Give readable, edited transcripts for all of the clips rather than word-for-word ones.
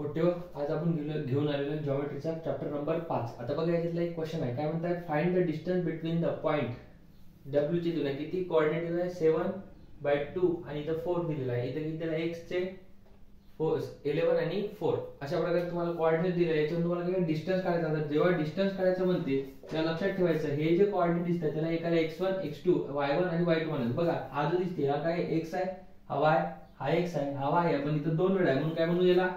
Photo आज आपण घेऊन आलेलो जॉमेट्रीचा चॅप्टर नंबर 5। आता बघा याच्यातला एक क्वेश्चन आहे, काय म्हणताय, find the distance between the point W ची तुलना किती, कोऑर्डिनेट दिला आहे 7/2 आणि इथं 4 दिलेला आहे, इथं किती दिला आहे x चे 11 आणि 4 अशा प्रकारे तुम्हाला कोऑर्डिनेट दिले आहे। याच्यातून तुम्हाला काय डिस्टन्स काढायचा आहे। जेव्हा डिस्टन्स काढायचं म्हणते तेव्हा लक्षात ठेवायचं हे जे कोऑर्डिनेट दिसतात त्याला एकाला x1 x2 y1 आणि y2 म्हणायचं। बघा हा जो दिसते हा काय x आहे, हा y, हा x आहे, हा y आहे, पण इथं दोन वेळा आहे म्हणून काय म्हणू याला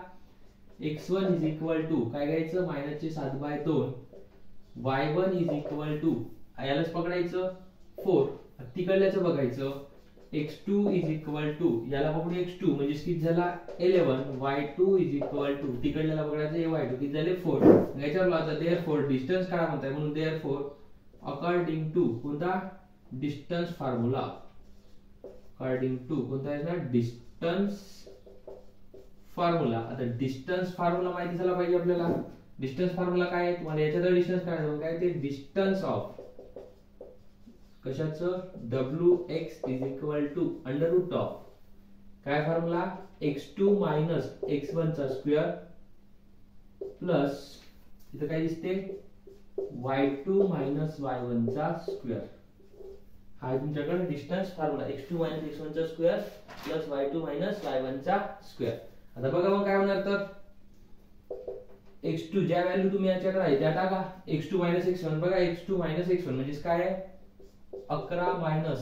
x1 इज इक्वल टू काय घ्यायचं -7/2, y1 इज इक्वल टू यालाच पकडायचं 4, तिकडल्याचं बघायचं x2 इज इक्वल टू याला पकडू x2 म्हणजे किती झाला 11, y2 इज इक्वल टू तिकडल्याला पकडायचं y2 किती झाले 4। याच्यावर लावायचं देअरफॉर डिस्टन्स काढा म्हणताय म्हणून देअरफॉर अकॉर्डिंग टू कोणता डिस्टन्स फॉर्म्युला, अकॉर्डिंग टू कोणता आहे ना डिस्टन्स फॉर्म्युला। आता डिस्टन्स फॉर्म्युला माहिती झाला पाहिजे आपल्याला। डिस्टन्स फॉर्म्युला काय आहे तुम्हाला याच्यात डिस्टन्स काढायचं काय ते डिस्टन्स ऑफ कशाचं wx is equal to under root of काय फॉर्म्युला x2 मायनस x1 चा स्क्वेअर प्लस इथं काय दिसते y2 मायनस y1 चा स्क्वेअर। हा तुमच्याकडे distance formula x2 minus x1 चा square plus y2 minus y1 चा स्क्वेअर। आता बघा मग काय होणार तर x2 ज्या व्हॅल्यू तुम्ही याच्याकडे आहे त्या टाका, x2 मायनस x1 बघा x2 मायनस x1 म्हणजे काय आहे 11 मायनस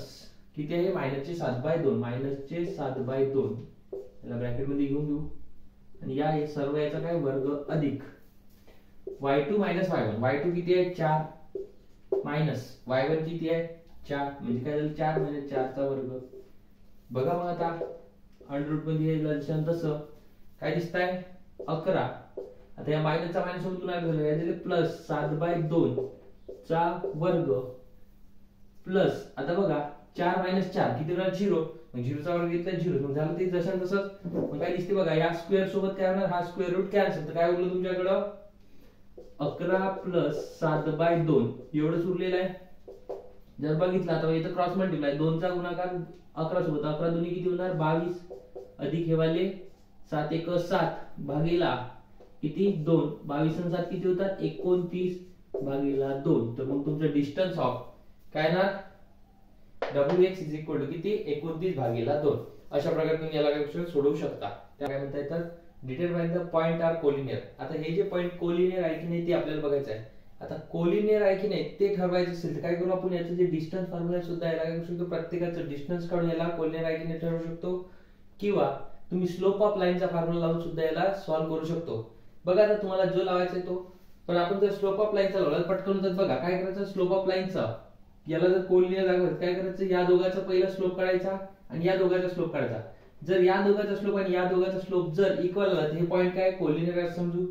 किती आहे -7/2 -7/2 याला ब्रॅकेट मध्ये घेऊन घेऊ आणि या सर्व याचा काय वर्ग अधिक y2 मायनस y1, y2 किती आहे 4 मायनस y1 किती आहे 4 म्हणजे काय झालं 4 म्हणजे 4 चा वर्ग। बघा मग आता अंडर रूट मध्ये येईल तसं काय दिसतंय 11, आता या मायनसचा मायनस सोबत गुणाकार झाला या झाले प्लस 7/2 चा वर्ग प्लस आता बघा 4 मायनस 4 किती होणार 0, मग 0 चा वर्ग घेतला 0 मग झालं ते जशान तसंच। मग काय दिसते बघा या स्क्वेअर सोबत काय होणार हा स्क्वेअर रूट कॅन्सल, तर काय उरलं तुमच्याकडं 11 प्लस 7/2 एवढंच उरलेलं आहे। जर बघितलं आता इथं क्रॉस मल्टिप्लाय 2 चा गुणाकार 11 सोबत 11 दोन्ही किती होणार 22 अधिक हे वाले 7 1 7 भागीला किती 2, 22 आणि 7 किती होतात 29 भागीला 2। तर मग तुमचं डिस्टन्स ऑफ काय ना wx इज इक्वल टू किती 29 भागीला 2। अशा प्रकारे तुम्ही याला क्वेश्चन सोडवू शकता। त्या काय म्हणता येतात determine the point are collinear. आता हे जे पॉइंट कोलिनियर आहे की नाही ते आपल्याला बघायचं आहे। आता कोलिनियर आहे की नाही ते ठरवायचं असेल तर काय करू आपण याचं जे डिस्टन्स फॉर्म्युला सुद्धा याला काय करू शकतो प्रत्येकाचं डिस्टन्स काढून याला कोलिनियर आहे की नाही ठरवू शकतो, किंवा तुम्ही स्लोप ऑफ लाईनचा फॉर्म्युला लावून सुद्धा याला सॉल्व्ह करू शकतो। बघा आता तुम्हाला जो लावायचा आहे तो, पण आपण जर स्लोप ऑफ लाईनचा लावला पटकन तर बघा काय करायचं स्लोप ऑफ लाईनचा याला जर कोलिनियर दाखवायचं काय करायचं या दोघांचा पहिला स्लोप काढायचा आणि या दोघांचा स्लोप काढायचा। जर या दोघांचा स्लोप आणि या दोघांचा स्लोप जर इक्वल आला तर हे पॉइंट काय कोलिनियर आहे समजू।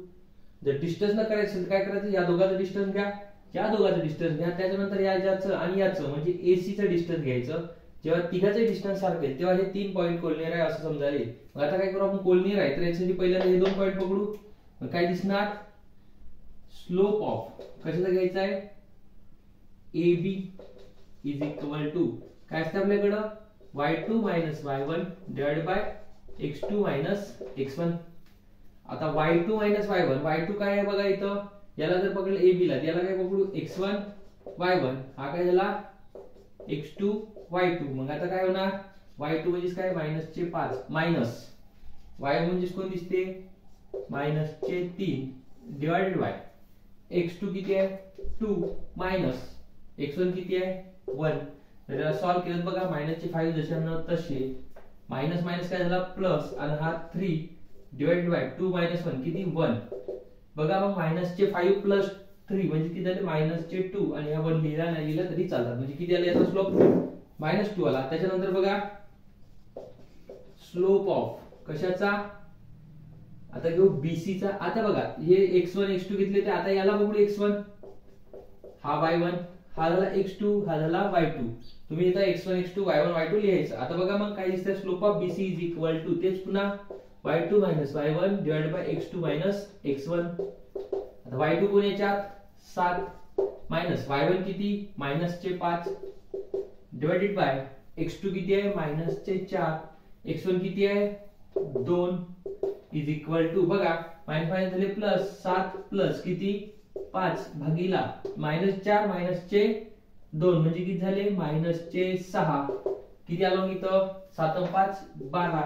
जर डिस्टन्स न करायचं असेल काय करायचं या दोघांचा डिस्टन्स घ्या, या दोघांचा डिस्टन्स घ्या, त्याच्यानंतर या ज्याचं आणि याचं म्हणजे AC चं डिस्टन्स घ्यायचं। जेव्हा तिघाचे डिस्टन्स सारखे तेव्हा हे 3 पॉइंट कोलिनियर आहे असं समजायला येईल। मग आता काय करू आपण कोलिनियर आहे तर यासाठी पहिल्यांदा हे 2 पॉइंट पकडू, मग काय दिसणार स्लोप ऑफ कशाचा घ्यायचा आहे AB इज इक्वल टू काय असतं आपल्याकडं y2 minus y1 divided by x2 minus x1। आता y2 मायनस y1 y2 काय आहे बघा इथं याला जर पकडलं AB ला याला काय पकडू x1 y1 हा काय झाला x2 y2। मग आता काय होणार y2 म्हणजे काय -5 मायनस y म्हणजे कोण दिसते -3 डिवाइडेड बाय x2 किती आहे 2 मायनस x1 किती आहे 1। तर याला सॉल्व्ह केलं बघा -5 जशांना तसे मायनस मायनस काय झाला प्लस आणि हा 3 डिवाइडेड बाय 2 मायनस 1 किती 1। बघा मग -5 प्लस 3 म्हणजे किती झाले -2 आणि हा 1 लिहिला नाही लिहिला तरी चालतात, म्हणजे किती आला याचा स्लोप -2 आला। त्याच्यानंतर बघा स्लोप ऑफ कशाचा आता घेऊ BC चा। आता बघा हे x1 x2 घेतले ते आता याला बघू x1 हा y1 हा झाला x2 हा झाला y2। तुम्ही इथं x1 x2 y1 y2 लिहायचं। आता बघा मग काय दिसतंय slope of BC is equal to तेच पुन्हा y2 minus y1 divided by x2 minus x1। आता y2 कोण याच्यात 7 मायनस y1 किती -5 डिवाइडेड बाय x2 किती आहे -4, x1 किती आहे 2 इज इक्वल टू बघा मायनस झाले प्लस 7 प्लस किती 5 भागीला -4 मायनसचे 2 म्हणजे किती झाले -चे 6 किती आलं मग इथं 7 आणि 5 12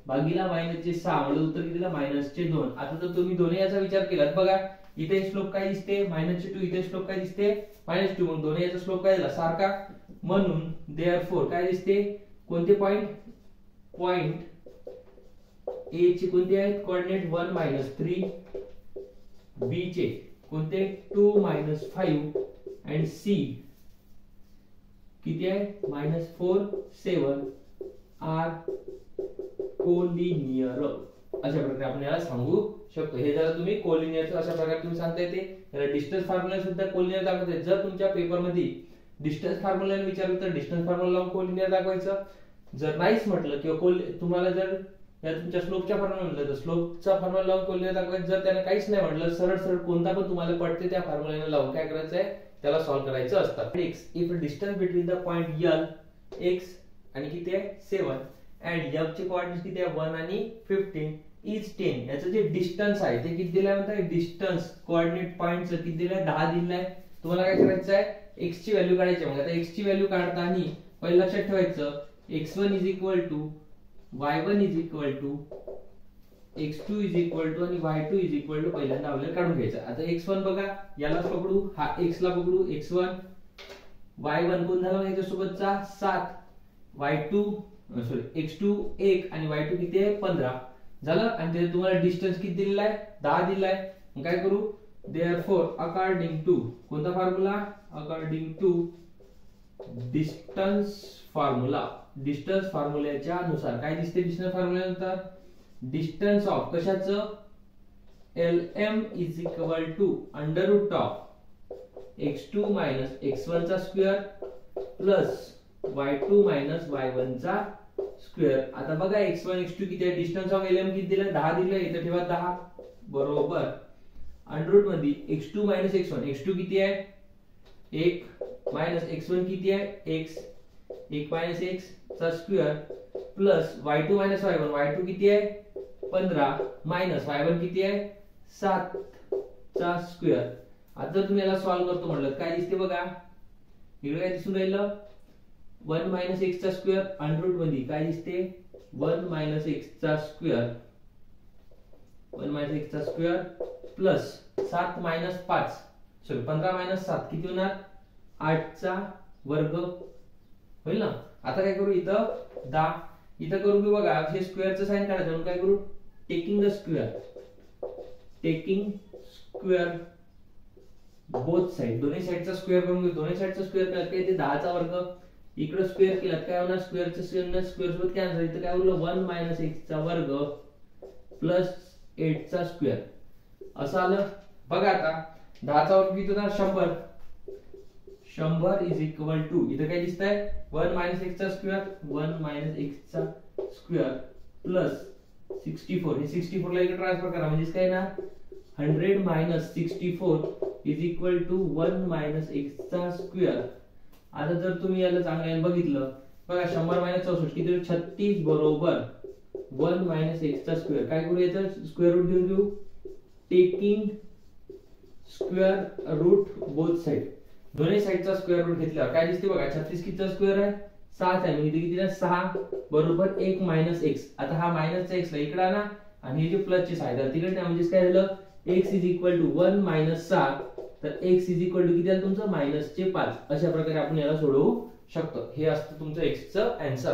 भागीला -चे 6 म्हणजे उत्तर कितीला -चे 2. आता जर तुम्ही दोन्ही याचा विचार केलात बघा इथे स्लोप काय दिसते -चे 2 इथे स्लोप काय दिसते -2 मग दोन्ही याचा स्लोप काय झाला सारखा म्हणून देअरफॉर काय दिसते कोणते पॉइंट ए चे कोणते आहेत कोऑर्डिनेट 1 -3 बी चे कोणते 2 -5 आणि सी किती आहे -4 7 आर कोलिनियर अशा प्रकारे आपण याला सांगू शकतो. हे जर तुम्ही कोलिनियरचं अशा प्रकारे तुम्ही सांगता येते याला डिस्टन्स फॉर्म्युला सुद्धा कोलिनियर दाखवते. जर तुमच्या पेपर मध्ये डिस्टन्स फॉर्म्युला विचारलं तर डिस्टन्स फॉर्म्युला लावून कोलिनियर दाखवायचं. जर नाहीच म्हटलं किंवा तुम्हाला जर या तुमच्या स्लोपच्या फॉर्म्युला म्हटलं तर स्लोपचा फॉर्म्युला लावून कोलिनियर दाखवायचं. जर त्याने काहीच नाही म्हटलं सरळ सरळ कोणता पण तुम्हाला पडते त्या फॉर्म्युलाने लावून काय करायचं आहे त्याला सॉल्व्ह करायचं असतं. x if distance between the point L x आणि किती आहे 7 अँड f चे कोऑर्डिनेट्स किती आहे 1 आणि 15 इज 10. याचं जे डिस्टन्स आहे ते किती दिलंय म्हणताय डिस्टन्स कोऑर्डिनेट पॉइंटचं किती दिलंय 10 दिलंय. तुम्हाला काय करायचं आहे x ची व्हॅल्यू काढायची. मग आता x ची व्हॅल्यू काढताना पहिलं लक्षात ठेवायचं x1 is equal to y1 is equal to x2 is equal to आणि y2 इज इक्वल टू पहिल्यांदा आपल्याला काढून घ्यायचं. आता x1 बघा याला पकडू हा x ला पकडू x1 y1 कोण झाला याच्या सोबतचा 7 y2 सॉरी x2 1 आणि y2 किती आहे 15 झालं. आणि ते तुम्हाला डिस्टन्स किती दिलेला आहे 10 दिलाय. मग काय करू देअरफॉर अकॉर्डिंग टू कोणता फॉर्म्युला अकॉर्डिंग टू डिस्टन्स फॉर्म्युल्याच्या नुसार काय दिसते डिस्टन्स फॉर्म्युल्यानुसार डिस्टन्स ऑफ कशाचं lm is equal to under root of x2 x1 चा स्क्वेअर प्लस y2 y1 चा स्क्वेअर. आता बघा x1 x2 किती आहे डिस्टन्स ऑफ lm किती दिलं 10 दिलं इथे ठेवा 10 बरोबर अंडर रूट मध्ये x2 x1 x2 किती आहे 1 x1 किती आहे x 1 x चा स्क्वेअर प्लस y2 y1 किती आहे 15 मायनस y1 किती आहे 7 चा स्क्वेअर. आता जर तुम्ही याला सॉल्व्ह करतो म्हटलं काय दिसते बघा इकडे काय दिसून राहिलं 1 x चा स्क्वेअर अंडर रूट मध्ये काय दिसते 1 x चा स्क्वेअर 1 x चा स्क्वेअर प्लस 7 5 सॉरी 15 7 किती होणार 8 चा वर्ग होईल ना. आता काय करू इथं 10 इथं करू की बघा हे स्क्वेअरचं साइन काढायचं म्हणून काय करू taking the square both side दोन्ही साइडचा स्क्वेअर करून घेऊ. दोन्ही साइडचा स्क्वेअर केला काय ते 10 चा वर्ग इकडे स्क्वेअर केला काय होणार स्क्वेअरचं स्क्वेअर सोबत कॅन्सल इथं काय उरलं 1 x चा वर्ग प्लस 8 चा स्क्वेअर असं आलं. बघा आता 10 चा वर्ग किती होणार 100 इज इक्वल टू इथं काय दिसतंय 1 x चा स्क्वेअर 1 x चा स्क्वेअर प्लस 64 हे 64 ला इकडे ट्रान्सफर करा म्हणजे काय ना 100 64 इज इक्वल टू 1 x चा स्क्वेअर. आता जर तुम्ही याला चांगल्याने बघितलं बघा 100 - 64 किती 36 बरोबर 1 x चा स्क्वेअर. काय करू याचं स्क्वेअर रूट घेऊन घेऊ taking square root both side दोन्ही साइडचा स्क्वेअर रूट घेतल्यावर काय दिसते बघा 36 कितीचा स्क्वेअर आहे 6 आहे म्हणजे किती आहे 6 बरोबर 1 x. आता हा मायनसचा x ला इकडे आणा आणि हे जे प्लस चे साइड आहे तिकडे म्हणजे काय झालं x इज इक्वल टू 1 - 6 तर x इज इक्वल टू किती आलं तुमचं -5. अशा प्रकारे आपण याला सोडवू शकतो. हे असतं तुमचं x चं आन्सर.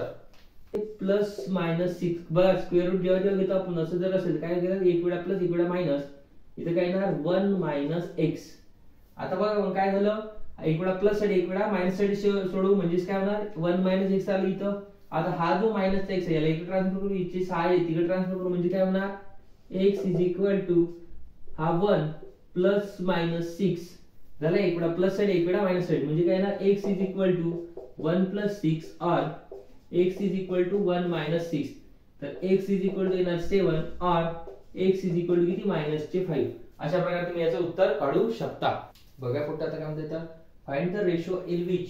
प्लस -6 बघा स्क्वेअर रूट जेव्हा घेतो आपण असं जर असेल काय केलं एक वेळा प्लस एक वेळा मायनस इथे काय येणार 1 - x. आता बघा मग काय झालं एक वेळा प्लस साइड एक वेळा मायनस साइड सोडवू म्हणजे काय होणार 1 - x आलं इथं. आता हा जो मायनसचा x आहे याला इकडे ट्रान्सफर करू इथे 6 आहे तिकडे ट्रान्सफर करू म्हणजे काय होणार x इज इक्वल टू हा 1 प्लस -6 झाला एक वेळा प्लस साइड एक वेळा मायनस साइड म्हणजे काय येणार x इज इक्वल टू 1 + 6 और x इज इक्वल टू 1 - 6 तर x इज इक्वल टू येणार 7 और x इज इक्वल टू किती -5. अशा प्रकारे तुम्ही याचं उत्तर काढू शकता. बघा पुढे आता काय म्हणतात find the ratio in which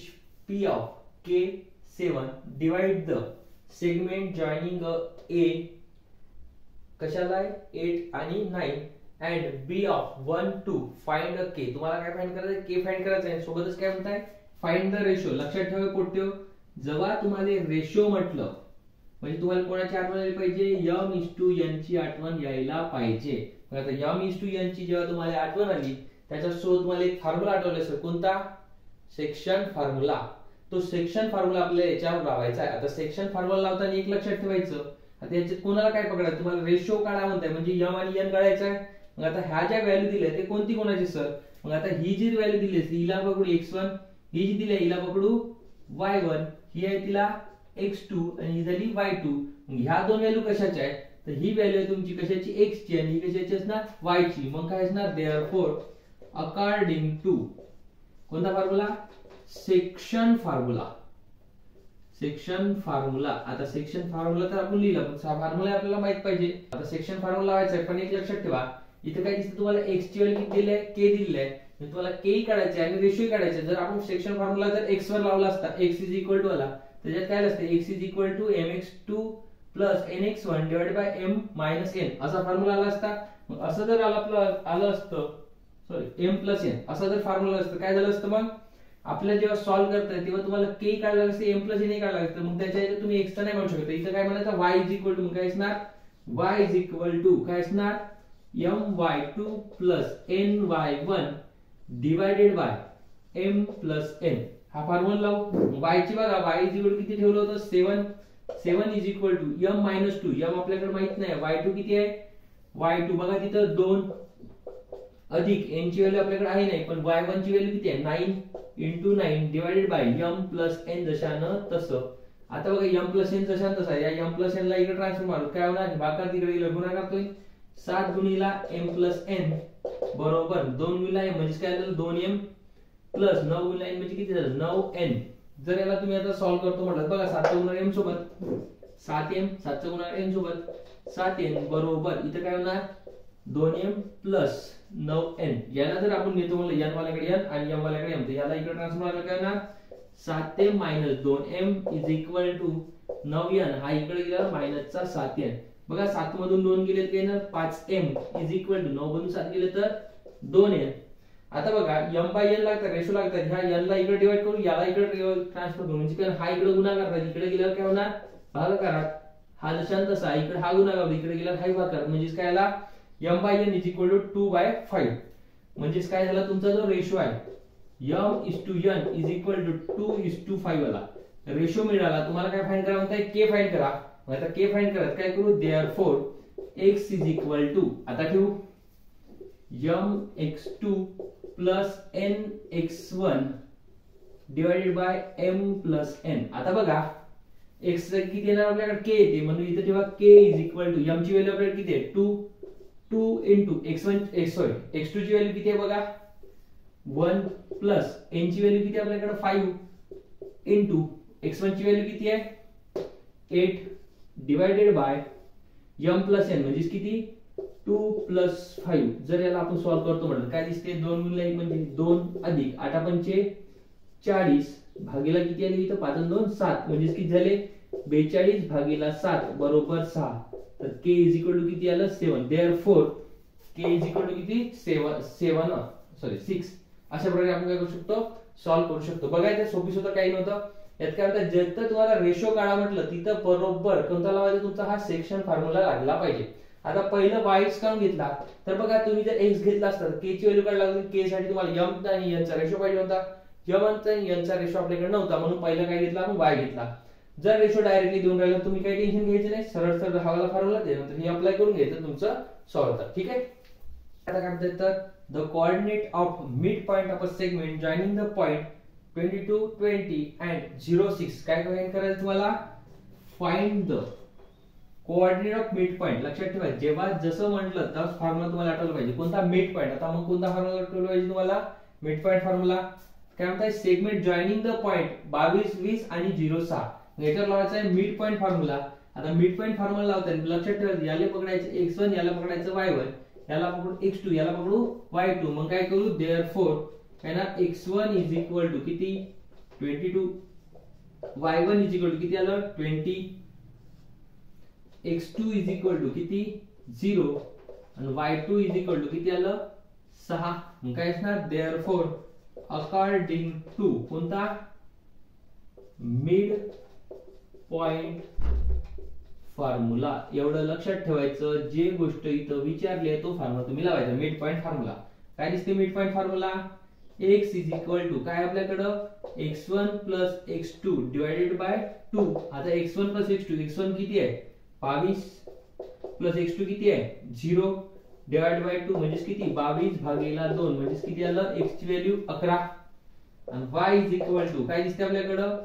p of k7 divide the segment joining a कशाला आहे 8 आणि 9 and B of 1 2 find a K. तुम्हाला काय फाइंड करायचं के फाइंड करायचं आहे. सोबतच काय म्हणताय फाइंड द रेशो. लक्षात ठेवा पोट्यो, जेव्हा तुम्हाला रेशो म्हटलं म्हणजे तुम्हाला कोणाची आठवण यायला पाहिजे m/n ची आठवण यायला पाहिजे. मग आता m/n ची जेव्हा तुम्हाला आठवण आली त्याच्यासोबत तुम्हाला एक फॉर्म्युला आठवला असेल. कोणता? Section formula. तो सेक्शन फॉर्म्युला आपल्याला याच्यावर लावायचा आहे. आता सेक्शन फॉर्म्युला लावताना एक लक्षात ठेवायचं, आता याच्यात कोणाला काय पकडायचं, तुम्हाला रेशो काढा म्हणताय म्हणजे m आणि n काढायचा आहे. मग आता ह्या ज्या व्हॅल्यू दिल्या ते कोणती कोणाची सर? मग आता ही जी व्हॅल्यू दिली असते हिला पकडू x1, ही जी दिली हिला पकडू y1, ही आहे तिला x2 आणि ही झाली y2. मग ह्या दोन व्हॅल्यू कशाच्या आहेत? तर ही व्हॅल्यू आहे तुमची कशाची x ची आणि ही कशाची असणार y ची. मग काय असणार देअरफॉर अकॉर्डिंग टू कोणता formula? Section formula. Section formula. आता सेक्शन फॉर्म्युला तर आपण लिहिला पण फॉर्म्युला आपल्याला माहित पाहिजे. आता सेक्शन फॉर्म्युला लावायचा आहे पण एक लक्षात ठेवा इथे काय दिसतं तुम्हाला x ची व्हॅल्यू किती दिली आहे k दिली आहे. म्हणजे तुम्हाला k काढायचे आणि रेशो काढायचे. जर आपण सेक्शन फॉर्म्युला जर x वर लावला असता x आला त्याच्यात काय असते x mx2 nx1 m n असा फॉर्म्युला आला असता. मग असं जर आलं असतं सॉरी m n असा जर फॉर्म्युला असतं काय झालं असतं मग आपल्याला जेव्हा सॉल्व्ह करताय तेव्हा तुम्हाला k काढायला लागते m n काढायला लागतं. मग त्याच्या इथे तुम्ही x नाही म्हणू शकत. इथं काय म्हणायचं y मग काय असणार y काय असणार my2 ny1 divided by m n. हा फॉर्म्युला लावू. y ची बघा y किती ठेवलं होतं 7 is equal to m minus 2. m आपल्याकडे माहित नाही y2 किती आहे y2 बघा तिथं 2 अधिक n ची व्हॅल्यू आपल्याकडे आहे नाही पण y1 ची व्हॅल्यू किती आहे 9 into 9 divided by m n जशानं तसं. आता बघा m n जशानं तसा या m n ला इकडे ट्रान्सफर मारू काय होणार भागाकार तिकडे गेला गुणाकार करतोय 7 गुणिला m n बरोबर 2 गुणिला m म्हणजे काय झालं 2m प्लस 9 गुणिला n म्हणजे किती झालं 9n. जर याला तुम्ही आता सॉल्व्ह करतो म्हटलं बघा 7 गुणिले m सोबत 7m 7 गुणिले n सोबत 7n बरोबर इथे काय होणार 2m प्लस 9n. याला जर आपण घेतो म्हणलं n वाल्याकडे n आणि m वाल्याकडे m तर याला इकडे ट्रान्सफर करायला काय होणार 7m minus 2m is equal to 9n. हा इकडे गेला मायनसचा 7n. बघा 7 मधून 2 गेले तर येणार 5m इज इक्वल टू 9 मधून 7 गेले तर 2n. आता बघा m/n लागतात रेशो लागतात. ह्या n ला इकडे डिवाइड करू याला इकडे ट्रान्सफर करू म्हणजे काय हा इकडे गुणाकार करायचा इकडे गेल्यावर काय होणार भागाकारात. हा जशान तसा इकडे हा गुणाकार इकडे गेल्यावर हा भागाकार म्हणजे काय आला m/n इज इक्वल टू 2/5. म्हणजे काय झाला तुमचा जो रेशो आहे m/n इज इक्वल टू 2:5 आला. रेशो मिळाला. तुम्हाला काय फाइंड करा म्हणताय k फाइंड करा. मग आता k फाइंड करत काय करू therefore x is equal to आता ठेवू mx2 nx1 divided by m n. आता बघा x किती येणार आपल्याकडे k येते म्हणून इथे ठेवा k is equal to m ची व्हॅल्यू आपल्याकडे किती आहे 2 into x2 ची व्हॅल्यू किती आहे बघा 1 प्लस n ची व्हॅल्यू किती आहे आपल्याकडे 5 into x1 ची व्हॅल्यू किती आहे 8 डिवाइडेड बाय m n म्हणजे किती 2 प्लस 5. जर याला आपण सॉल्व्ह करतो म्हटलं काय दिसते 2 गुणिले 1 म्हणजे 2 अधिक 8 पंचे 40 भागीला किती आली इथं 5 आणि 2 7 म्हणजे किती झाले 42 भागीला 7 बरोबर 6. तर k इज इक्वल टू किती आलं 7. Therefore k is equal to किती 6. अशा प्रकारे आपण काय करू शकतो सॉल्व्ह करू शकतो. बघा इथे सोपी सुद्धा काही नव्हतं. यात काय होतं जिथं तुम्हाला रेशो काढा म्हटलं तिथं बरोबर कोणता लावायचा तुमचा हा सेक्शन फॉर्म्युला लागला पाहिजे. आता पहिलं y काढून घेतला तर बघा तुम्ही जर x घेतला असता तर k ची व्हॅल्यू काढायला लागली. k साठी तुम्हाला m आणि n चा रेशो पाहिजे होता. m आणि n चा रेशो आपल्याकडे नव्हता म्हणून पहिलं काय घेतला आपण y घेतला. जर रेशो डायरेक्टली देऊन राहिला तुम्ही काही टेन्शन घ्यायचं नाही. सरळ सरळ हवाला फॉर्म्युला त्यानंतर हे अप्लाय करून घ्यायचं तुमचं सॉल्व्ह होतं. ठीक आहे. आता काय म्हणतात तर the coordinate of mid point of a segment joining the point 22 20 and 06 काय फाइंड करायचं तुम्हाला find the coordinate of mid point. लक्षात ठेवा जेव्हा जसं म्हटलं तसं फॉर्म्युला तुम्हाला आठवलं पाहिजे. कोणता मिड पॉइंट. आता मग कोणता फॉर्म्युला आठवलं पाहिजे तुम्हाला मिड पॉइंट फॉर्म्युला काय म्हणताय सेगमेंट जॉइनिंग द पॉइंट 22 20 आणि 06 याच्यावर लावायचा आहे मिड पॉइंट फॉर्म्युला. आता मिड पॉइंट फॉर्म्युला लावताना लक्षात ठेवा याला पकडायचं x1 याला पकडायचं y1 याला पकडू x2 याला पकडू y2. मग काय करू देअरफॉर काय ना x1 इज इक्वल टू किती 22 y1 इज इक्वल टू किती आलं 20 x2 इज इक्वल टू किती 0 आणि y2 इज इक्वल टू किती आलं 6. मग काय असणार देअरफॉर अकॉर्डिंग टू कोणता मिड पॉइंट फॉर्म्युला. एवढं लक्षात ठेवायचं, जे गोष्ट इथं विचारली आहे तो फॉर्म्युला तुम्ही लावायचा. मिड पॉइंट फॉर्म्युला काय दिसते mid point formula x is equal to काय आपल्याकडं x1 plus x2 divided by 2. आता x1 प्लस x2, x1 किती आहे 22 प्लस x2 किती आहे 0 डिवाइड बाय 2 म्हणजे किती 22 भागीला 2 म्हणजे किती आलं x ची व्हॅल्यू 11. आणि y इज इक्वल टू काय दिसते आपल्याकडं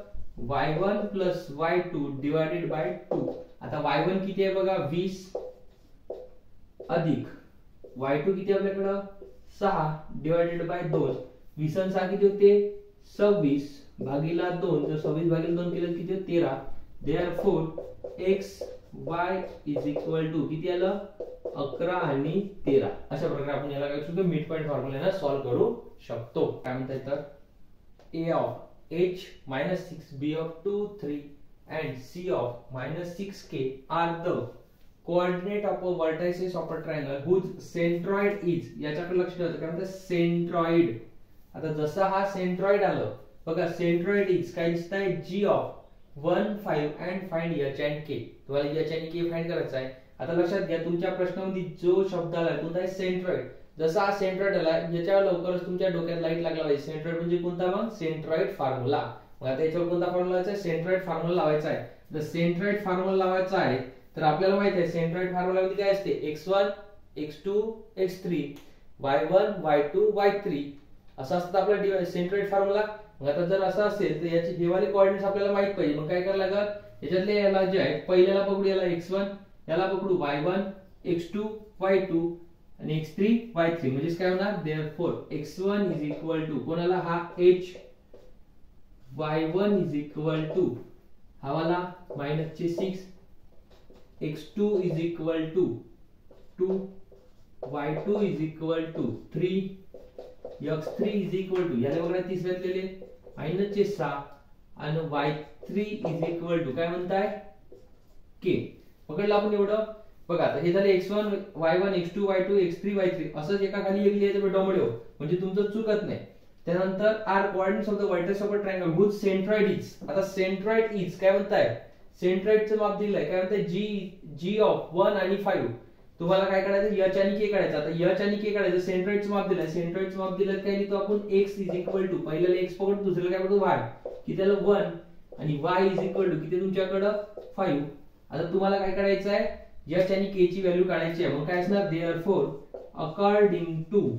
y1 plus y2 divided by 2. आता y1 किती आहे बघा 20 अधिक y2 किती आपल्याकडं 6 डिवाइडेड बाय 2. 20 आणि 6 किती होते 26 भागीला 2. जर 26 भागीला 2 केलं किती 13. Therefore x y is equal to किती आलं 11 आणि 13. अशा प्रकारे आपण याला काय करू शकतो मिड पॉइंट फॉर्म्युला सॉल्व करू शकतो. काय म्हणतात तर a of h minus 6 b of 2 3 and c of minus 6k are the coordinate of a vertices of a triangle whose centroid is. याच्याकडे लक्ष द्यायचं काय म्हणतात सेंट्रॉइड. आता जसा हा सेंट्रॉइड आलं बघा सेंट्रॉइड इज काय दिसतंय g of 1 5 and find h and k. तुम्हाला h and k फाइंड करायचा आहे. आता लक्षात घ्या तुमच्या प्रश्नामध्ये जो शब्द आला कोणता आहे सेंट्रॉइड. जसा हा सेंट्रॉइड आला याच्यावर लवकरच तुमच्या डोक्यात लाईट लागला पाहिजे. सेंट्रॉइड म्हणजे कोणता मग सेंट्रॉइड फॉर्म्युला. मग आता याच्यावर कोणता फॉर्म्युला लावायचा आहे सेंट्रॉइड फॉर्म्युला लावायचा आहे. जर सेंट्रॉइड फॉर्म्युला लावायचा आहे तर आपल्याला माहित आहे सेंट्रॉइड फॉर्म्युला मध्ये काय असते x1 x2 x3 y1 y2 y3 असं असतं आपला सेंट्रॉइड फॉर्म्युला. मग आता जर असं असेल तर याचे हे वाले कोऑर्डिनेट्स आपल्याला माहित पाहिजे. मग काय करायला लागेल याच्यातले याला जे आहे पहिल्याला पकडू याला x1 याला पकडू y1 x2 y2 आणि x3 y3 म्हणजे काय होणार therefore x1 is equal to कोणाला हा h y1 is equal to हा वाला माइनस चे 6 x2 is equal to 2 y2 is equal to 3 x3 is equal to याला बघा 30 घेतलेले माइनस चे 6 आणि y3 इज इक्वल टू काय म्हणताय k. पकडलं आपण एवढं. बघा आता हे झाले x1 y1 x2 y2 x3 y3 असंच एका खाली एक लिहायचं डोमडे म्हणजे तुमचं चुकत नाही. त्यानंतर are coordinates of the vertex of a triangle whose centroid is. आता सेंट्रॉइड इज काय म्हणताय सेंट्रॉइडचं माप दिलंय काय म्हणताय g ऑफ 1 आणि 5. तुम्हाला काय करायचं h आणि k काढायचं. आता h आणि k काढायचं सेंट्रॉइडचं माप दिलंय. सेंट्रॉइडचं माप दिलं काय लिहितो आपण x इज इक्वल टू पहिल्याला x पकडतो दुसऱ्याला काय पकडतो y की त्याला 1 आणि y इज इक्वल टू किती तुमच्याकडं 5. आता तुम्हाला काय करायचं आहे h आणि k ची व्हॅल्यू काढायची आहे. मग काय असणार therefore according to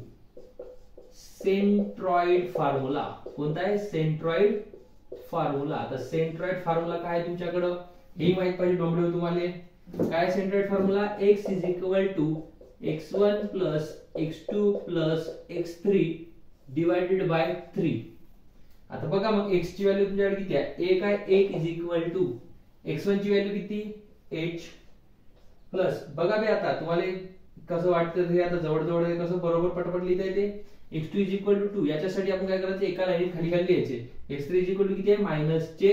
centroid formula कोणता आहे सेंट्रॉइड फॉर्म्युला. आता सेंट्रॉइड फॉर्म्युला काय आहे तुमच्याकडे हे माहित पाहिजे डोंबडे तुम्हाला. काय centroid formula x is equal to x1 plus x2 plus x3 divided by 3. आता बघा मग x ची व्हॅल्यू तुमच्याकडे किती आहे 1 आहे. 1 इज इक्वल टू x1 ची व्हॅल्यू किती h प्लस बघा बे आता तुम्हाला कसं वाटतं हे आता जवळ जवळ कसं बरोबर पटपट लिहिता येते. x2 इज इक्वल टू 2 याच्यासाठी आपण काय करायचं एका लाईनीत खाली खाली लिहायचे. x3 इज इक्वल टू किती आहे माइनस चे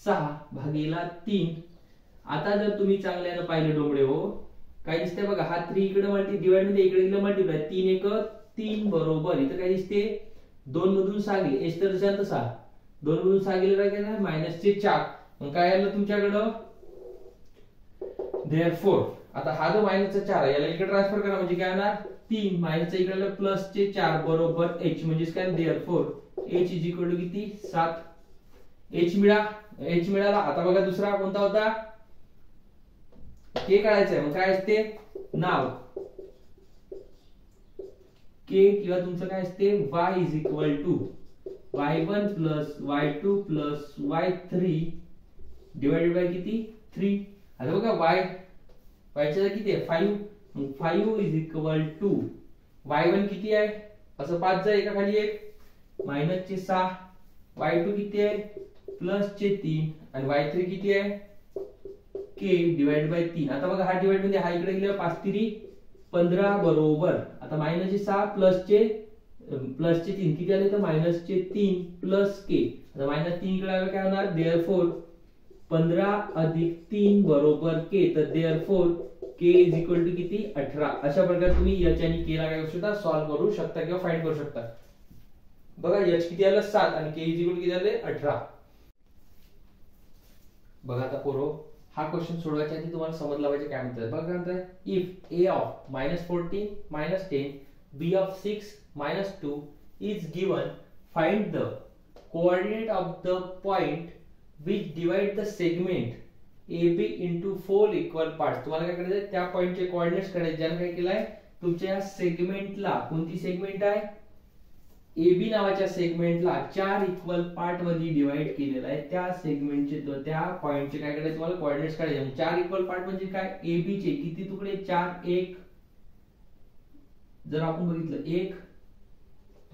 6 भागीला 3. आता जर तुम्ही चांगल्याने पाहिले डोंबडे हो काय दिसते बघा हा 3 इकडे मल्टी डिवाइड मध्ये इकडे गेलं मल्टिप्लाय 3 1 3 बरोबर. इथं काय दिसते 2 मधून 6 गेले h तर जसा तसा 2 मधून 6 गेले काय केलं माइनस चे 4. मग काय आलं तुमच्याकडं देअरफॉर आता हा जो माइनसचा 4 आहे याला इकडे ट्रान्सफर करा म्हणजे काय होणार 3 माइनसचा इकडे प्लस चे 4 बरोबर h म्हणजे काय therefore h is equal to किती 7. h मिळाला. आता बघा दुसरा कोणता होता k काढायचा आहे. मग काय असते नाव k किंवा तुमचं काय असते y is equal to y1 plus y2 plus y3 divided by किती 3. आता बघा y चा किती आहे 5. मग 5 इज इक्वल टू y1 किती आहे असं 5 जा एका खाली एक माइनस चे 6 y2 किती आहे प्लस चे 3 आणि y3 किती आहे k डिवाइड बाय 3. आता बघा हा डिवाइड मध्ये हा इकडे गेला 5 3 15 बरोबर. आता माइनस चे 6 प्लस चे 3 किती आले तर माइनस चे 3 प्लस k. आता माइनस 3 इकडे आले काय होणार देअरफॉर 15 अधिक 3 बरोबर k. तर therefore k is equal to किती 18. अशा प्रकारे तुम्ही h आणि k ला काय करू शकता सॉल्व्ह करू शकता किंवा फाइंड करू शकता. बघा h किती आलं 7 आणि k इज इक्वल टू किती आले 18. बघा आता पोरो हा क्वेश्चन सोडवायच्या आधी तुम्हाला समजला पाहिजे काय म्हणतात. बघा काय म्हणतात if a of -14 -10 b of 6 -2 is given find the coordinate of the point which divide the segment AB into 4 equal parts. तुम्हाला काय करायचं त्या पॉइंटचे कोऑर्डिनेट्स काढायचे. ज्याने काय केलाय तुमच्या सेगमेंटला कोणती सेगमेंट आहे AB नावाच्या सेगमेंटला 4 इक्वल पार्ट मध्ये डिवाइड केलेला आहे. त्या सेगमेंटचे त्या पॉइंटचे काय करायचे तुम्हाला कोऑर्डिनेट्स काढायचे. 4 इक्वल पार्ट म्हणजे काय AB चे किती तुकडे 4 1 जर आपण बघितलं 1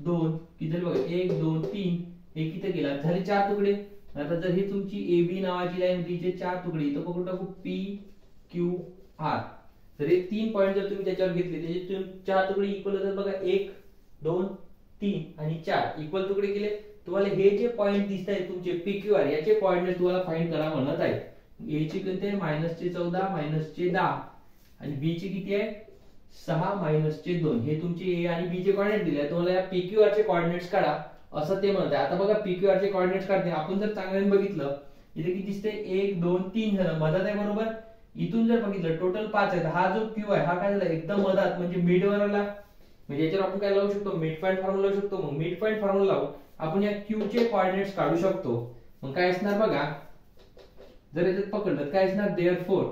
2 किती झाले बघा 1 2 3 हे किती गेला झाले 4 तुकडे. आता जर ही तुमची AB नावाची लाईन तिचे 4 तुकडे इथं पकडून टाकू P Q R. तर हे 3 पॉइंट जर तुम्ही त्याच्यावर घेतले त्याचे 4 तुकडे इक्वल होतात बघा 1 2 3 आणि 4 इक्वल तुकडे केले. तुम्हाला हे जे पॉइंट दिसत आहेत तुमचे P Q R याचे कोऑर्डिनेट तुम्हाला फाइंड करा म्हणत आहे. A चे किती आहे -14 -10 आणि B चे किती आहे 6 -2. हे तुमचे A आणि B चे कोऑर्डिनेट दिले. तुम्हाला या P Q R चे कोऑर्डिनेट्स काढा असं ते म्हणतात. आता बघा P Q R चे कोऑर्डिनेट्स काढते. आपण जर चांगल्याने बघितलं इथे किती दिसते 1 2 3 झालं मधात आहे बरोबर. इथून जर बघितलं टोटल 5 आहे. हा जो Q आहे हा काय झाला एकदम मधात म्हणजे मिडवर आला. म्हणजे याच्यावर आपण काय लावू शकतो मिड पॉइंट फॉर्म्युला लावू शकतो. मग मिड पॉइंट फॉर्म्युला लावून आपण या Q चे कोऑर्डिनेट्स काढू शकतो. मग काय असणार बघा जर याच्यात पकडलं काय असणार देअरफॉर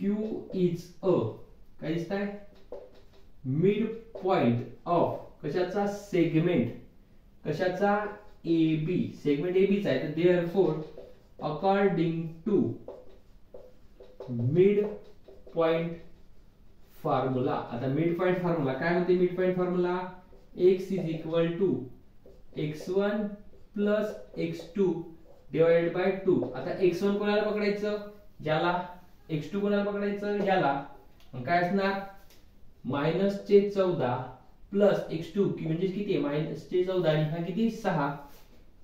Q इज अ काय दिसतंय मिड पॉइंट ऑफ कशाचा सेगमेंट कशाचा AB सेगमेंट AB चा आहे. तर therefore according to mid point formula. आता मिड पॉइंट फॉर्म्युला काय म्हणते mid point formula x is equal to x1 plus x2 divided by 2. आता x1 कोणाला पकडायचं ज्याला x2 कोणाला पकडायचं ह्याला. मग काय असणार -14 प्लस x2 की म्हणजे किती आहे -14 आणि हा किती 6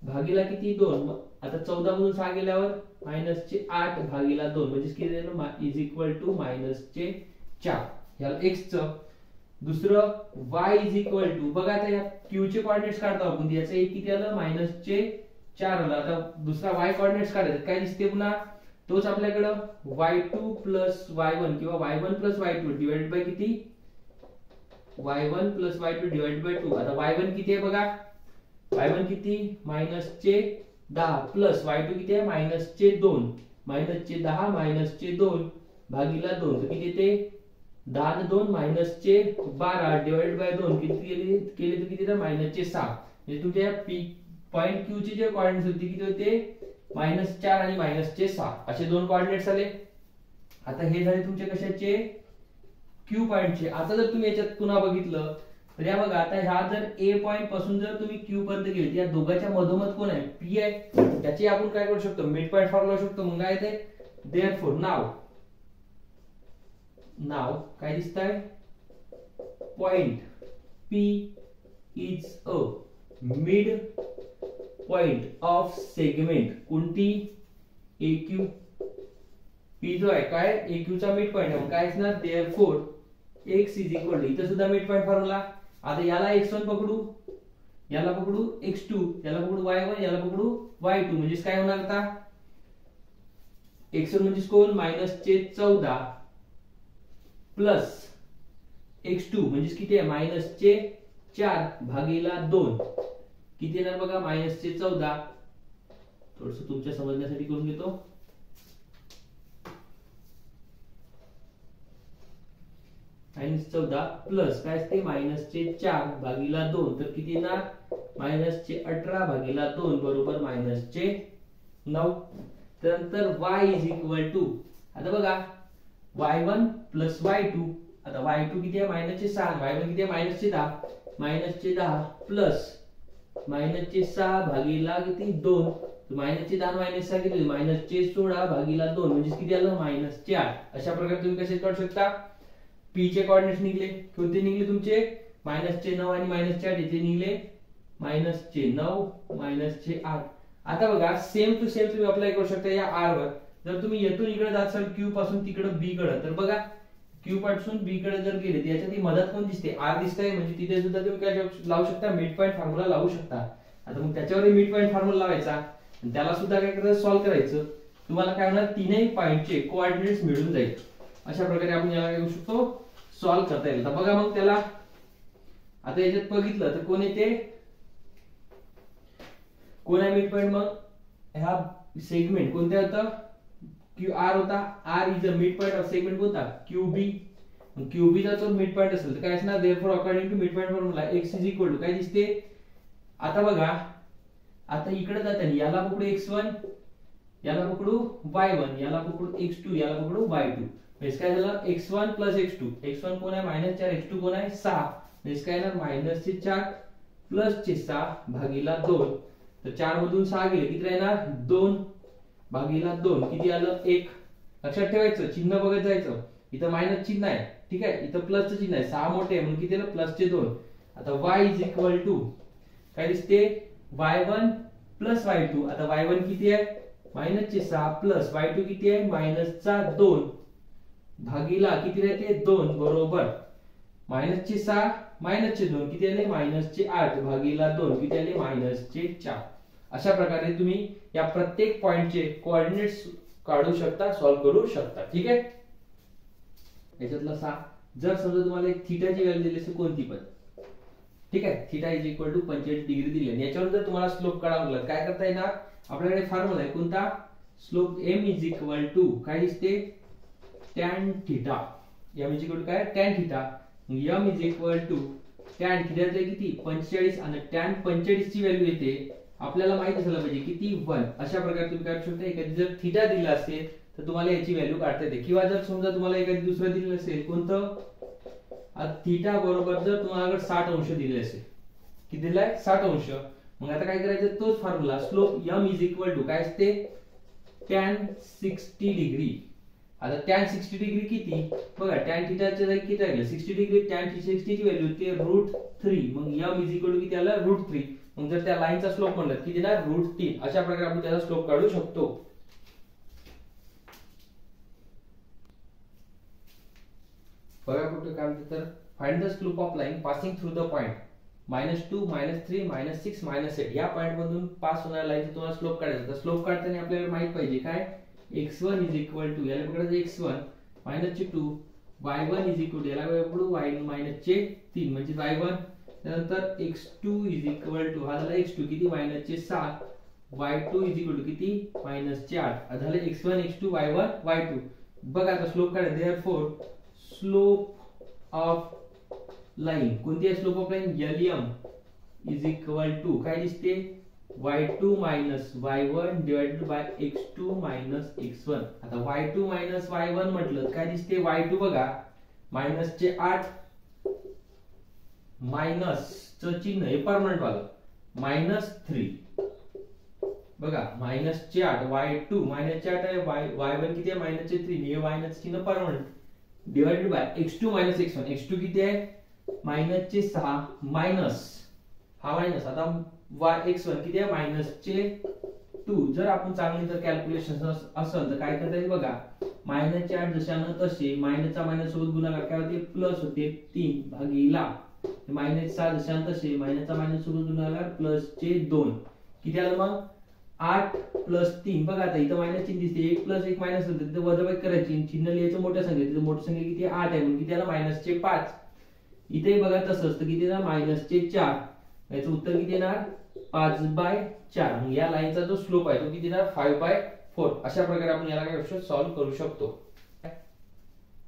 भागीला किती 2. आता 14 मधून 6 गेल्यावर -8 भागीला 2 म्हणजे किती झालं इज इक्वल टू -4. याला x च दुसरं y इज इक्वल टू बघा आता या q चे कोऑर्डिनेट्स काढतो आपण. याचं एक किती आलं -4 आलं. आता दुसरा y कोऑर्डिनेट्स काढायचे काय दिसते पुन्हा तोच आपल्याकडं y2 प्लस y1 किंवा y1 plus y2 divided by किती y1 plus y2 divided by 2. आता y1 किती आहे बघा y1 किती -10 प्लस y2 किती आहे -2 -10 भागीला 2 तर किती येते 10 2 -12 डिवाइडेड बाय 2 किती केले तर किती येतं -6. म्हणजे तुमच्या पॉइंट Q चे जे कोऑर्डिनेट्स होते किती होते -4 आणि -6 असे दोन कोऑर्डिनेट्स आले. आता हे झाले तुमचे कशाचे Q पॉइंटचे. आता जर तुम्ही याच्यात पुन्हा बघितलं तर या बघा आता ह्या जर A पॉइंट पासून जर तुम्ही Q पर्यंत गेले या दोघांच्या मधोमध कोण आहे P आहे. त्याची आपण काय करू शकतो मिड पॉइंट फॉर्म्युला लावू शकतो. मग काय येते देअरफॉर नाव काय दिसतंय point P is a mid point of segment कोणती AQ. P जो आहे काय AQ चा मिड पॉइंट आहे. मग काय असणार therefore x is equal to इथं सुद्धा मिड पॉइंट फॉर्म्युला. आता याला x1 पकडू याला पकडू x2 याला पकडू y1 याला पकडू y2 म्हणजे काय होणार आता x1 म्हणजे कोण -14 प्लस x2 म्हणजे किती आहे -4 भागीला 2 किती येणार बघा -14. थोडस तुमच्या समजण्यासाठी करून घेतो. -14 प्लस काय असते -4 भागीला 2 तर किती येणार -18 भागीला 2 बरोबर -9. त्यानंतर y इज इक्वल टू आता बघा y1 प्लस y2. आता y2 किती आहे -6 y1 किती आहे -10 प्लस -6 भागीला किती 2 -10 -6 किती -16 भागीला 2 म्हणजे किती आलं -4. अशा प्रकारे तुम्ही कसे काढू शकता P चे कोऑर्डिनेट्स निघले. कोणते निघले तुमचे -9 आणि -4 इथे निघले -9 -8. आता बघा सेम टू सेम तुम्ही अप्लाय करू शकता या R वर. जर तुम्ही येथून इकडे जात असाल क्यू पासून तिकडे बी कडे, तर बघा क्यू पासून बी कडे जर गेले तर याच्यात मदत कोण दिसते, आर दिसतंय, म्हणजे तिथे सुद्धा तुम्ही काय लावू शकता, मिड पॉईंट फॉर्म्युला लावू शकता. आता मग त्याच्यावर मिड पॉईंट फॉर्म्युला लावायचा आणि त्याला सुद्धा काय करायचं, सॉल्व्ह करायचं. तुम्हाला काय होणार, तीनही पॉइंटचे कोऑर्डिनेट्स मिळून जाईल. अशा प्रकारे आपण याला काय करू शकतो, सॉल्व्ह करता येईल. तर बघा मग त्याला आता याच्यात बघितलं तर कोण येते, कोण आहे मिड पॉइंट, मग ह्या सेगमेंट कोणत्या होता, क्यू आर होता. R is a mid point of segment कोणता, क्यू बी. क्यू बी चा जो मिड पॉइंट असेल तर काय असणार, therefore according to mid point formula x is equal to काय दिसते. आता बघा आता इकडे जाताना याला पकडू x1, याला पकडू y1, याला पकडू x2, याला पकडू y2. म्हणजे काय झालं, x1 प्लस x2. x1 कोण आहे -4, x2 कोण आहे 6. म्हणजे काय येणार -4 प्लस 6 भागीला 2. तर 4 मधून 6 गेले किती राहणार, 2 भागीला 2 किती आलं, 1. लक्षात ठेवायचं, चिन्ह बघत जायचं. इथं मायनस चिन्ह आहे, ठीक आहे, इथं प्लसचं चिन्ह आहे. 6 मोठे म्हणून किती आलं, प्लसचे 2. आता y इज इक्वल टू काय दिसते, y1 प्लस y2. आता y1 किती आहे, -6 प्लस y2 किती आहे, -2 भागीला किती राहते, 2 बरोबर -6 -2 किती आले, -8 भागीला 2 किती आले, -4. अशा प्रकारे तुम्ही या प्रत्येक पॉइंटचे कोऑर्डिनेट्स काढू शकता, सॉल्व्ह करू शकता. ठीक आहे. याच्यातला जर समजा तुम्हाला एक थीटाची व्हॅल्यू दिली असेल कोणती पण, ठीक आहे, theta is equal to 45 degree दिली आणि याच्यावर जर तुम्हाला स्लोप काढावा लागला काय करता येणार, आपल्याकडे फॉर्म्युला आहे कोणता, slope m is equal to काय दिसते, tan theta. m is equal to काय, tan theta. m is equal to tan थीटाचे किती 45 आणि tan 45 ची व्हॅल्यू येते आपल्याला माहित असायला पाहिजे किती 1. अशा प्रकारे तुम्ही काय करू शकता, एखादी जर थीटा दिला असेल तर तुम्हाला याची व्हॅल्यू काढता येते. किंवा जर समजा तुम्हाला एखादी दुसरं दिलेलं असेल कोणतं, थीटा बरोबर जर तुम्हाला 60 अंश दिले असेल, किती दिलाय 60 अंश. मग आता काय करायचं, तोच formula slope m is equal to काय असते, tan 60 डिग्री. आता tan 60 डिग्री किती बघा, tan थीटाच्या जागी किती राहिलं 60 डिग्री, tan 60 ची व्हॅल्यू होते √3. मग m इज इक्वल टू किती आलं, √3. मग जर त्या लाईनचा स्लोप म्हणलं किती ना √3. अशा प्रकारे आपण त्याचा स्लोप काढू शकतो. बघा कुठे काय म्हणते, तर find the slope of line passing through the point -2 -3 -6 -8. या पॉइंट मधून पास होणाऱ्या लाईनचा तुम्हाला स्लोप काढायचा. तर स्लोप काढताना आपल्याला माहित पाहिजे काय, x1 इज इक्वल टू याला पकडायचं x1 -2, y1 is equal to याला पकडू y -3 म्हणजे y1. त्यानंतर x2 इज इक्वल टू हा झाला x2 किती -7, y2 इज इक्वल टू किती -4. झालं x1 x2 y1 y2. बघा आता स्लोप काढायचा. देअरफॉर स्लोप ऑफ लाईन कोणती आहे, slope of line LM is equal to काय दिसते, y2 y1 divided by x2 x1. आता y2 y1 म्हटलं काय दिसते, y2 बघा -8 मायनस च चिन्ह हे परमनंट वाला -3 बघा -8 y2 -8 आहे, y1 किती आहे -3. हे मायनस चिन्ह permanent divided by x2 x1. x2 किती आहे -6 मायनस हा मायनस. आता x1 किती आहे -2. जर आपण चांगली जर कॅल्क्युलेशन असेल तर काय करता येईल बघा, -8 जशानं तसे मायनसचा मायनस सोबत गुणाकार काय होते, प्लस होते 3 भागीला -6 जशानं तसे मायनसचा मायनस सोबत गुणाकार प्लसचे 2 किती आलं मग 8 प्लस 3. बघा आता इथं मायनस चिन्ह दिसते, 1 प्लस 1 मायनस होते, तिथे वजाबाकी करायची, चिन्ह लिहायचं मोठ्या संख्येत. तिथे मोठी संख्या किती 8 आहे म्हणून किती आलं -5. इथे बघा तसं असतं किती ना -4. याचं उत्तर किती येणार 5/4. मग या लाईनचा जो स्लोप आहे तो किती येणार 5/4. अशा प्रकारे आपण याला काय करू सॉल्व्ह करू शकतो.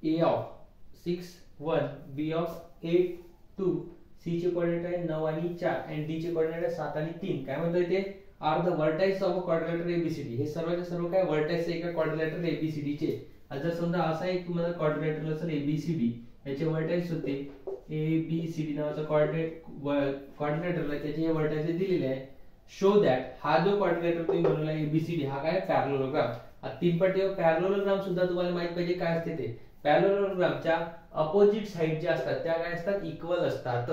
a of 6 1, b of 8 2, c चे कोऑर्डिनेट आहे 9 आणि 4 आणि d चे कोऑर्डिनेट आहे 7 आणि 3. काय म्हणतोय ते, are the vertices of a quadrilateral ABCD. हे सर्वचे सर्व काय व्हर्टाइस एका क्वाड्रिलेटरल एबीसीडी चे. जर समजा असा एक तुम्हाला क्वाड्रिलेटरल असेल एबीसीडी, याचे व्हर्टाइस होते एबीसीडी नावाचा क्वाड्रिलेटरल आहे, त्याचे हे व्हर्टाइस दिलेले आहे. शो दॅट हा जो क्वाड्रिलेटर तुम्ही बनवला एबीसीडी हा काय पॅरलोग्राम. तीन पट्टी पॅरलोग्राम सुद्धा तुम्हाला माहित पाहिजे काय असते ते. पॅरलोग्रामच्या अपोजिट साइड ज्या असतात त्या काय असतात इक्वल असतात.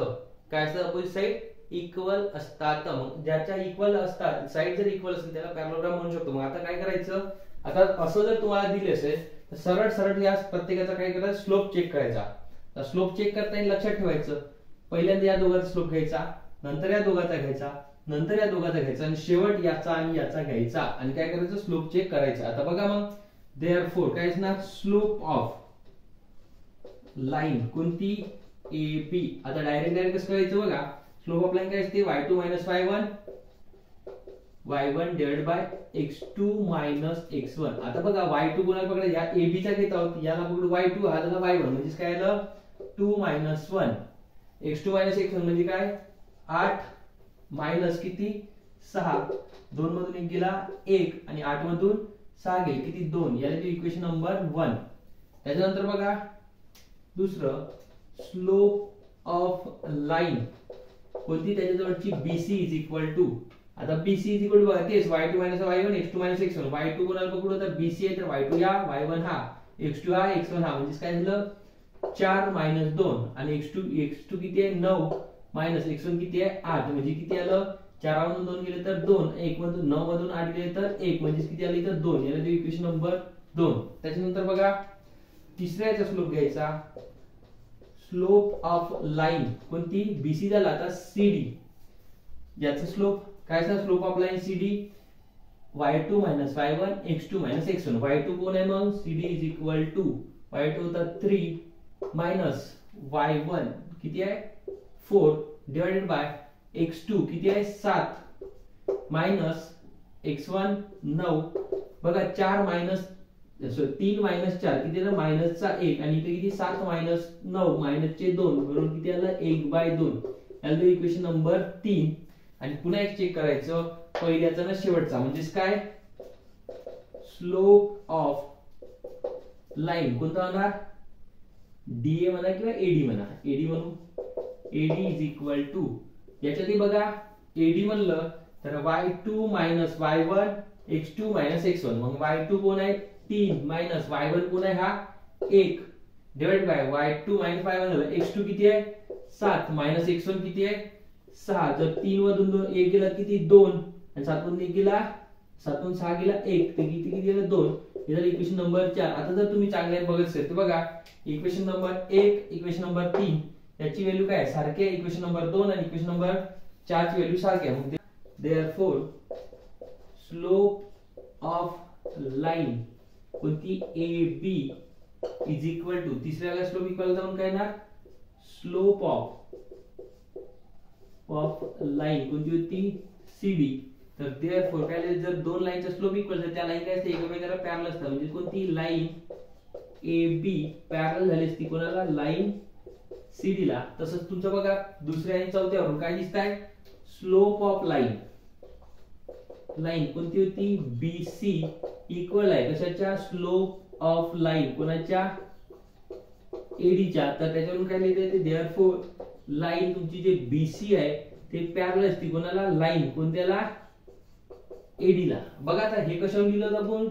काय असतात अपोजिट साइड इक्वल असतात. मग ज्याच्या इक्वल असतात साइड जर इक्वल असेल त्याला पॅरलोग्राम म्हणू शकतो. मग आता काय करायचं, आता असं जर तुम्हाला दिले असेल तर सरळ सरळ या प्रत्येकाचा काय करायचा, स्लोप चेक करायचा. स्लोप चेक करताना लक्षात ठेवायचं, पहिल्यांदा या दोघांचा स्लोप घ्यायचा, नंतर या दोघांचा घ्यायचा, नंतर या दोघांचा घ्यायचा आणि शेवट याचा आणि याचा घ्यायचा आणि काय करायचं, स्लोप चेक करायचा. आता बघा मग देअरफोर काय असणार, स्लोप ऑफ लाईन कोणती, AB. आता डायरेक्ट कसं करायचं बघा, स्लोप ऑफ लाईन काय असते, y2 - y1 y1 divided by x2 - x1. आता बघा y2 कोणाला पकडा, या AB चा घेत आहोत, याला पकडू y2, हा झाला y1, म्हणजे काय आलं 2 - 1 x2 - x1 म्हणजे काय 8 मायनस किती 6, 2 मधून 1 गेला 1 आणि 8 मधून 6 गेले किती 2. याला इक्वेशन नंबर 1. त्याच्यानंतर बघा दुसरं, स्लोप ऑफ लाईन कोणती, त्याच्याजवळची BC इज इक्वल टू, आता BC इज इक्वल टू बघा तेच y2 - y1 x2 - x1. y2 कोणाला पकडू, तर BC आहे तर y2 या, y1 हा, x2 हा, x1 हा, म्हणजे काय झालं 4 - 2 आणि x2 किती आहे 9 मायनस x1 किती आहे 8, म्हणजे किती आलं 4 मधून 2 गेले तर 2, 1 मधून 9 मधून 8 गेले तर 1, म्हणजे किती आलं इथं 2. याला इक्वेशन नंबर 2. त्याच्यानंतर बघा तिसऱ्याचा स्लोप घ्यायचा, स्लोप ऑफ लाईन कोणती, BC झाला, आता CD. याचा स्लोप काय असणार, slope of line CD y2 - y1 x2 - x1. y2 कोण आहे मग, CD is equal to y2 होता 3 मायनस y1 किती आहे 4 डिवाइडेड बाय x2 किती आहे 7 मायनस x1 9. बघा 4 मायनस 3 मायनस 4 किती आहे, मायनसचा 1 आणि इथे किती 7 मायनस 9 मायनसचे 2 बरोबर किती आलं 1/2. याला इक्वेशन नंबर 3. आणि पुन्हा एक चेक करायचं, पहिल्याचा ना शेवटचा, म्हणजेच काय स्लोप ऑफ लाईन कोणता होणार, DA म्हणा किंवा AD म्हणा, AD म्हणू, AD इज इक्वल टू, याच्यात बघा AD म्हणलं तर y2 - y1 x2 - x1. मग y2 कोण आहे 3 मायनस y1 कोण आहे हा 1 डिवाइड बाय y2 - y1 झालं, x2 किती आहे 7 मायनस x1 किती आहे 6. जर 3 मधून 1 गेला किती 2 आणि 7 मधून 1 गेला 7 मधून 6 गेला 1, तर किती किती गेलं 2. हे झालं इक्वेशन नंबर 4. आता जर तुम्ही चांगल्याने बघत असेल तर बघा इक्वेशन नंबर 1 इक्वेशन नंबर 3 याची व्हॅल्यू काय सारखी आहे, इक्वेशन नंबर 2 आणि इक्वेशन नंबर 4 ची व्हॅल्यू सारखी आहे. मग देअरफॉर स्लोप ऑफ लाईन कोणती AB इज इक्वल टू, तिसऱ्याला स्लोप इक्वल जाऊन काय ना स्लोप ऑफ लाईन कोणती होती CD. तर देअरफॉर काय जर दोन लाईनचा स्लोप इक्वल तर त्या लाईन काय असते एकमेकांना पॅरलल असतात, म्हणजे कोणती लाईन AB पॅरलल झाली असती कोणाला लाईन CD ला. तसंच तुमचं बघा दुसऱ्या आणि चौथ्यावरून काय दिसतंय स्लोप ऑफ लाईन कोणती होती BC इक्वल आहे कशाच्या, स्लोप ऑफ लाईन कोणाच्या AD च्या. तर त्याच्यावरून काय लिहिता येते देअरफॉर लाईन तुमची जे BC आहे ते पॅरलल असते कोणाला लाईन कोणत्याला AD ला. बघा आता हे कशावरून लिहिलं आपण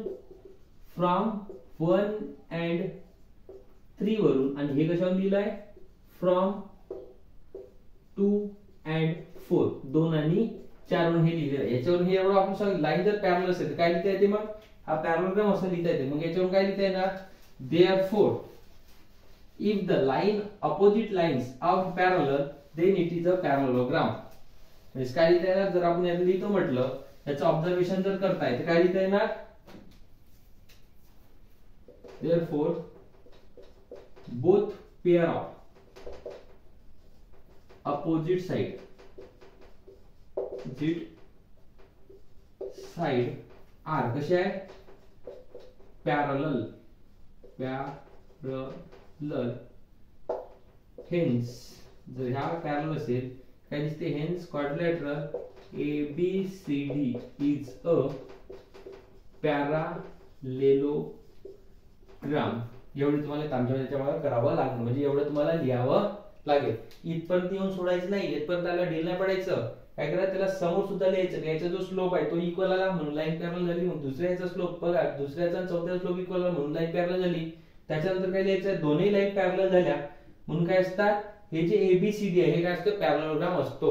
फ्रॉम 1 and 3 वरून, आणि हे कशावरून लिहिलंय फ्रॉम 2 and 4 2 आणि 4 वरून हे लिहिलं आहे. याच्यावरून हे एवढं आपण सांगितलं लाईन जर पॅरलल असेल तर काय लिहिता येते, मग हा पॅरललोग्राम असं लिहिता येते. मग याच्यावरून काय लिहिता येणार therefore if the line opposite lines are parallel then it is a parallelogram. म्हणजे काय लिहिता येणार, जर आपण याला लिहितो म्हटलं याचं ऑब्झर्वेशन जर करताय तर काय लिहिता येणार therefore both pair of opposite side are कसे आहे parallel hence जर ह्या पॅरलल असेल काय दिसते hence quadrilateral ABCD is a parallelogram. एवढे तुम्हाला तांब्याच्या करावं लागणार, म्हणजे एवढं तुम्हाला लिहावं लागेल. इथपर्यंत येऊन सोडायचं नाही, इथपर्यंत आला ढील नाही पडायचं. काय करा त्याला समोर सुद्धा लिहायचं, याचा जो स्लोप आहे तो इक्वल आला म्हणून लाईन पॅरलल झाली. मग दुसऱ्याचा स्लोप बघा दुसऱ्याचा आणि चौथ्याचा स्लोप इक्वल आला म्हणून लाईन पॅरलल झाली. त्याच्यानंतर काय लिहायचं दोन्ही लाईन पॅरलल झाल्या म्हणून काय असतात हे जे ABCD आहे हे काय असतं पॅरललोग्राम असतो.